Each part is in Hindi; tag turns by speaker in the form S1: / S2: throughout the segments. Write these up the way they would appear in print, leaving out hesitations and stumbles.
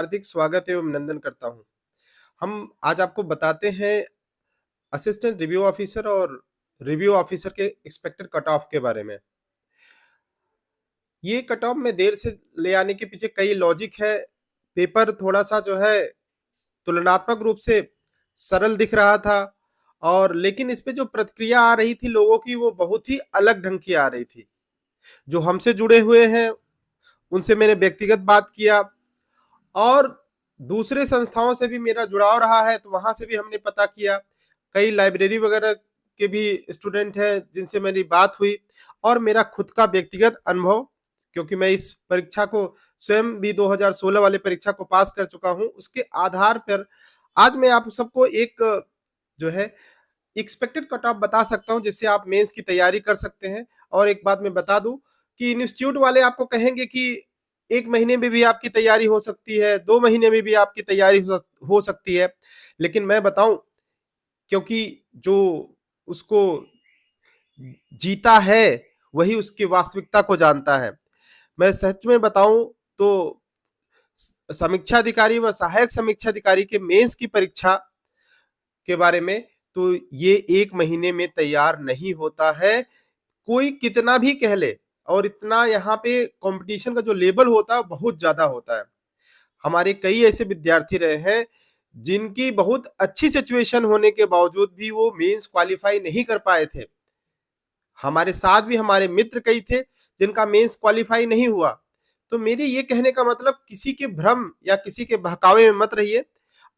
S1: हार्दिक स्वागत एवं अभिनंदन करता हूँ। हम आज आपको बताते हैं असिस्टेंट रिव्यू ऑफिसर और रिव्यू ऑफिसर के एक्सपेक्टेड कट ऑफ के बारे में। ये कट ऑफ में देर से ले आने के पीछे कई लॉजिक है। पेपर थोड़ा-सा जो है तुलनात्मक रूप से सरल दिख रहा था और लेकिन इसपे जो प्रतिक्रिया आ रही थी लोगों की वो बहुत ही अलग ढंग की आ रही थी। जो हमसे जुड़े हुए हैं, उनसे मैंने व्यक्तिगत बात किया और दूसरे संस्थाओं से भी मेरा जुड़ाव रहा है, तो वहाँ से भी हमने पता किया। कई लाइब्रेरी वगैरह के भी स्टूडेंट हैं जिनसे मेरी बात हुई और मेरा खुद का व्यक्तिगत अनुभव, क्योंकि मैं इस परीक्षा को स्वयं भी 2016 वाली परीक्षा को पास कर चुका हूँ, उसके आधार पर आज मैं आप सबको एक जो है एक्सपेक्टेड कट ऑफ बता सकता हूँ जिससे आप मेंस की तैयारी कर सकते हैं। और एक बात मैं बता दूं कि इंस्टीट्यूट वाले आपको कहेंगे कि 1 महीने में भी आपकी तैयारी हो सकती है, 2 महीने में भी आपकी तैयारी हो सकती है। लेकिन मैं बताऊं, क्योंकि जो उसको जीता है वही उसकी वास्तविकता को जानता है। मैं सच में बताऊं तो समीक्षा अधिकारी व सहायक समीक्षा अधिकारी के मेंस की परीक्षा के बारे में तो ये 1 महीने में तैयार नहीं होता है। कोई कितना भी कह ले और इतना यहाँ पे कंपटीशन का जो लेवल होता है बहुत ज्यादा होता है। हमारे कई ऐसे विद्यार्थी रहे हैं जिनकी बहुत अच्छी सिचुएशन होने के बावजूद भी वो मेंस क्वालिफाई नहीं कर पाए थे। हमारे साथ भी हमारे मित्र कई थे जिनका मेंस क्वालिफाई नहीं हुआ। तो मेरे ये कहने का मतलब किसी के भ्रम या किसी के बहकावे में मत रहिए।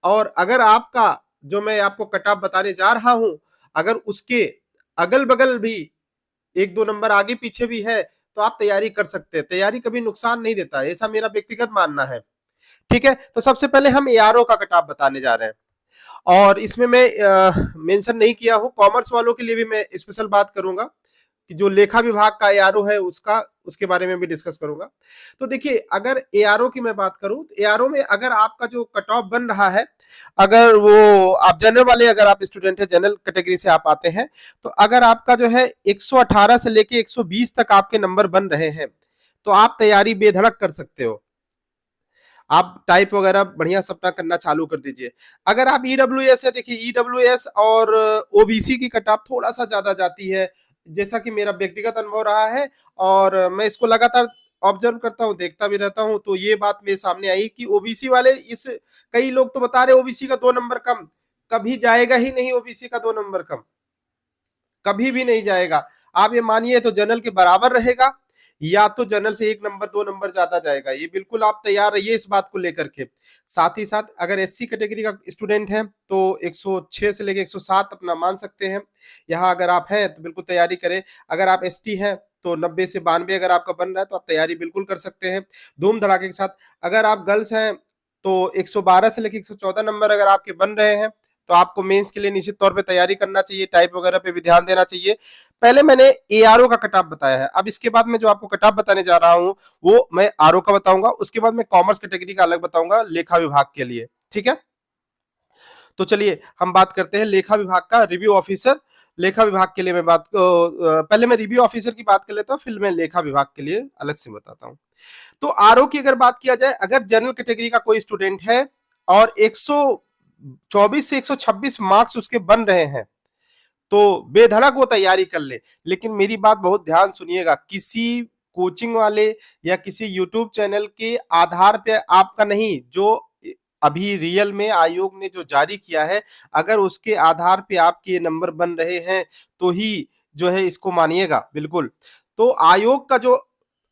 S1: और अगर आपका जो मैं आपको कट ऑफ बताने जा रहा हूं, अगर उसके अगल बगल भी 1-2 नंबर आगे पीछे भी है तो आप तैयारी कर सकते हैं। तैयारी कभी नुकसान नहीं देता है, ऐसा मेरा व्यक्तिगत मानना है। ठीक है, तो सबसे पहले हम एआरओ का कट ऑफ बताने जा रहे हैं और इसमें मैं मेंशन नहीं किया हूं, कॉमर्स वालों के लिए भी मैं स्पेशल बात करूंगा कि जो लेखा विभाग का एआरओ है उसका, उसके बारे में भी डिस्कस करूंगा। तो देखिए, अगर एआरओ की मैं बात करूं तो एआरओ में अगर आपका जो कट ऑफ बन रहा है, अगर वो आप जनरल वाले अगर आप स्टूडेंट है, जनरल कैटेगरी से आप आते हैं, तो अगर आपका जो है 118 से लेके 120 तक आपके नंबर बन रहे हैं तो आप तैयारी बेधड़क कर सकते हो। आप टाइप वगैरह बढ़िया सपना करना चालू कर दीजिए। अगर आप ईडब्ल्यूएस है, देखिए ईडब्ल्यूएस और ओबीसी की कट ऑफ थोड़ा सा ज्यादा जाती है, जैसा कि मेरा व्यक्तिगत अनुभव रहा है और मैं इसको लगातार ऑब्जर्व करता हूँ, देखता भी रहता हूँ। तो ये बात मेरे सामने आई कि ओबीसी वाले इस कई लोग तो बता रहे ओबीसी का 2 नंबर कम। कभी जाएगा ही नहीं ओबीसी का 2 नंबर कम, कभी भी नहीं जाएगा। आप ये मानिए तो जनरल के बराबर रहेगा या तो जनरल से 1 नंबर 2 नंबर ज्यादा जाएगा। ये बिल्कुल आप तैयार रहिए इस बात को लेकर के। साथ ही साथ अगर एससी कैटेगरी का स्टूडेंट है तो 106 से लेकर 107 अपना मान सकते हैं। यहाँ अगर आप हैं तो बिल्कुल तैयारी करें। अगर आप एसटी हैं तो 90 से 92 अगर आपका बन रहा है तो आप तैयारी बिल्कुल कर सकते हैं धूम धड़ाके के साथ। अगर आप गर्ल्स हैं तो 112 से लेकर 114 नंबर अगर आपके बन रहे हैं तो आपको मेंस के लिए निश्चित तौर पे तैयारी करना चाहिए, टाइप वगैरह पे भी ध्यान देना चाहिए। पहले मैंने एआरओ का कट ऑफ बताया है, अब इसके बाद मैं जो आपको कट ऑफ बताने जा रहा हूं वो मैं आरओ का बताऊंगा, उसके बाद मैं कॉमर्स कैटेगरी का अलग बताऊंगा लेखा विभाग के लिए। ठीक है, तो चलिए हम बात करते हैं लेखा विभाग का रिव्यू ऑफिसर। लेखा विभाग के लिए मैं पहले मैं रिव्यू ऑफिसर की बात कर लेता हूँ, फिर मैं लेखा विभाग के लिए अलग से बताता हूँ। तो आरओ की अगर बात किया जाए, अगर जनरल कैटेगरी का कोई स्टूडेंट है और 124 से 126 मार्क्स उसके बन रहे हैं तो बेधड़क वो तैयारी कर ले। लेकिन मेरी बात बहुत ध्यान सुनिएगा, किसी कोचिंग वाले या किसी यूट्यूब चैनल के आधार पे आपका नहीं, जो अभी रियल में आयोग ने जो जारी किया है अगर उसके आधार पे आपके नंबर बन रहे हैं तो ही जो है इसको मानिएगा बिल्कुल। तो आयोग का जो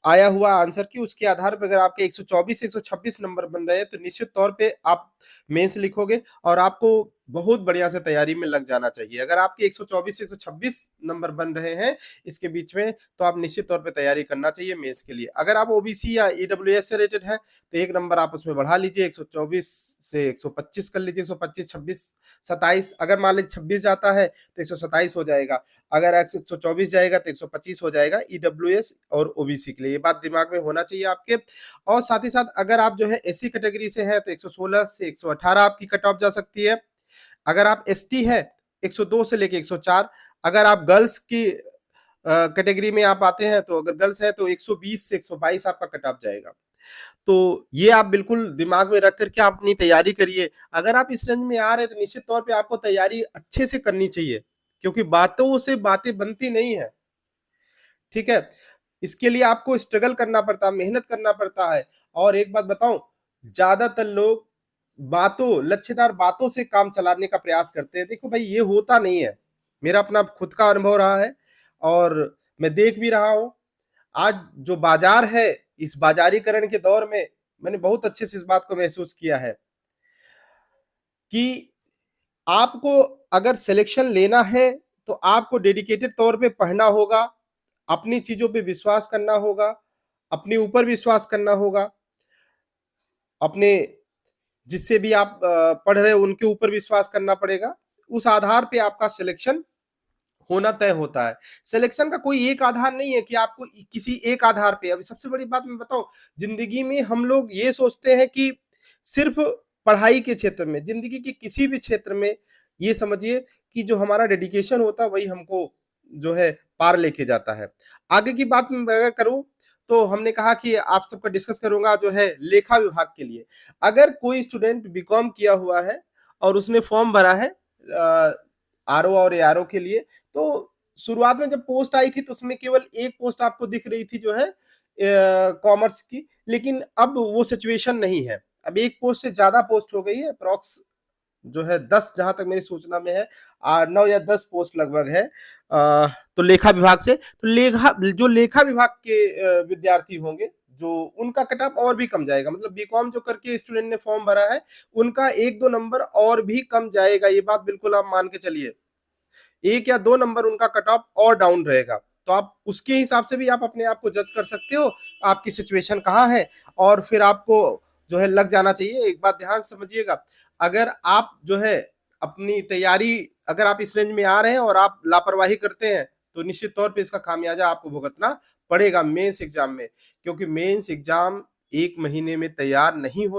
S1: आया हुआ आंसर की उसके आधार पर अगर आपके 124 से 126 नंबर बन रहे हैं तो निश्चित तौर पे आप मेंस लिखोगे और आपको बहुत बढ़िया से तैयारी में लग जाना चाहिए। अगर आपके 124 से 126 नंबर बन रहे हैं इसके बीच में तो आप निश्चित तौर पे तैयारी करना चाहिए मेंस के लिए। अगर आप ओबीसी या ईडब्ल्यूएस से रेटेड हैं तो 1 नंबर आप उसमें बढ़ा लीजिए, 124 से 125 कर लीजिए, 125 26 27, अगर मान लीजिए 26 जाता है तो 127 हो जाएगा, अगर 124 जाएगा तो 125 हो जाएगा ईडब्ल्यूएस और ओबीसी के लिए। ये बात दिमाग में होना चाहिए आपके। और साथ ही साथ अगर आप जो है एससी कैटेगरी से है तो 116 से 118 आपकी कट ऑफ जा सकती है। अगर आप एसटी है 102 से लेके 104। अगर आप गर्ल्स की कैटेगरी में आप आते हैं तो अगर गर्ल्स है तो 120 से 122 आपका कट ऑफ जाएगा। तो ये आप बिल्कुल दिमाग में रख कर के आप अपनी तैयारी करिए। अगर आप इस रेंज में आ रहे हैं तो निश्चित तौर पे आपको तैयारी अच्छे से करनी चाहिए, क्योंकि बातों से बातें बनती नहीं है, ठीक है? इसके लिए आपको स्ट्रगल करना पड़ता है, मेहनत करना पड़ता है। और एक बात बताऊँ, ज़्यादातर लोग लच्छेदार बातों से काम चलाने का प्रयास करते हैं। देखो भाई, ये होता नहीं है। मेरा अपना खुद का अनुभव रहा है और मैं देख भी रहा हूँ। आज जो बाजार है, इस बाजारीकरण के दौर में मैंने बहुत अच्छे से इस बात को महसूस किया है कि आपको अगर सिलेक्शन लेना है, तो आपको डेडिकेटेड तौर पे पढ़ना होगा, अपनी चीज़ों पे विश्वास करना होगा, अपने ऊपर विश्वास करना होगा, अपने जिससे भी आप पढ़ रहे हो उनके ऊपर विश्वास करना पड़ेगा। उस आधार पे आपका सिलेक्शन होना तय होता है। सिलेक्शन का कोई एक आधार नहीं है कि आपको किसी एक आधार पे, अभी सबसे बड़ी बात मैं बताऊँ, ज़िंदगी में हम लोग ये सोचते हैं कि सिर्फ़ पढ़ाई के क्षेत्र में, ज़िंदगी के किसी भी क्षेत्र में ये समझिए कि जो हमारा डेडिकेशन होता है वही हमको जो है पार लेके जाता है। आगे की बात मैं अगर करूँ, तो हमने कहा कि आप सबका डिस्कस करूँगा जो है लेखा विभाग के लिए। अगर कोई स्टूडेंट बीकॉम किया हुआ है और उसने फॉर्म भरा है आरओ और एआरओ के लिए, तो शुरुआत में जब पोस्ट आई थी तो उसमें केवल एक पोस्ट आपको दिख रही थी जो है कॉमर्स की, लेकिन अब वो सिचुएशन नहीं है। अब एक पोस्ट से ज़्यादा पोस्ट हो गई है, अप्रॉक्स जो है 10, जहाँ तक मेरी सूचना में है, 9 या 10 पोस्ट लगभग है। तो लेखा विभाग से, तो लेखा विभाग के विद्यार्थी होंगे, जो उनका कट ऑफ और भी कम जाएगा। मतलब बीकॉम जो करके स्टूडेंट ने फॉर्म भरा है, उनका 1-2 नंबर और भी कम जाएगा, ये बात बिल्कुल आप मान के चलिए। 1 या 2 नंबर उनका कट ऑफ और डाउन रहेगा। तो आप उसके हिसाब से भी आप अपने आप को जज कर सकते हो, आपकी सिचुएशन कहाँ है, और फिर आपको जो है लग जाना चाहिए। एक बात ध्यान से समझिएगा, अगर आप जो है अपनी तैयारी, अगर आप इस रेंज में आ रहे हैं और आप लापरवाही करते हैं, तो निश्चित तौर पे इसका खामियाजा आपको भुगतना पड़ेगा मेंस एग्जाम में, क्योंकि मेंस एग्जाम 1 महीने में तैयार नहीं होता।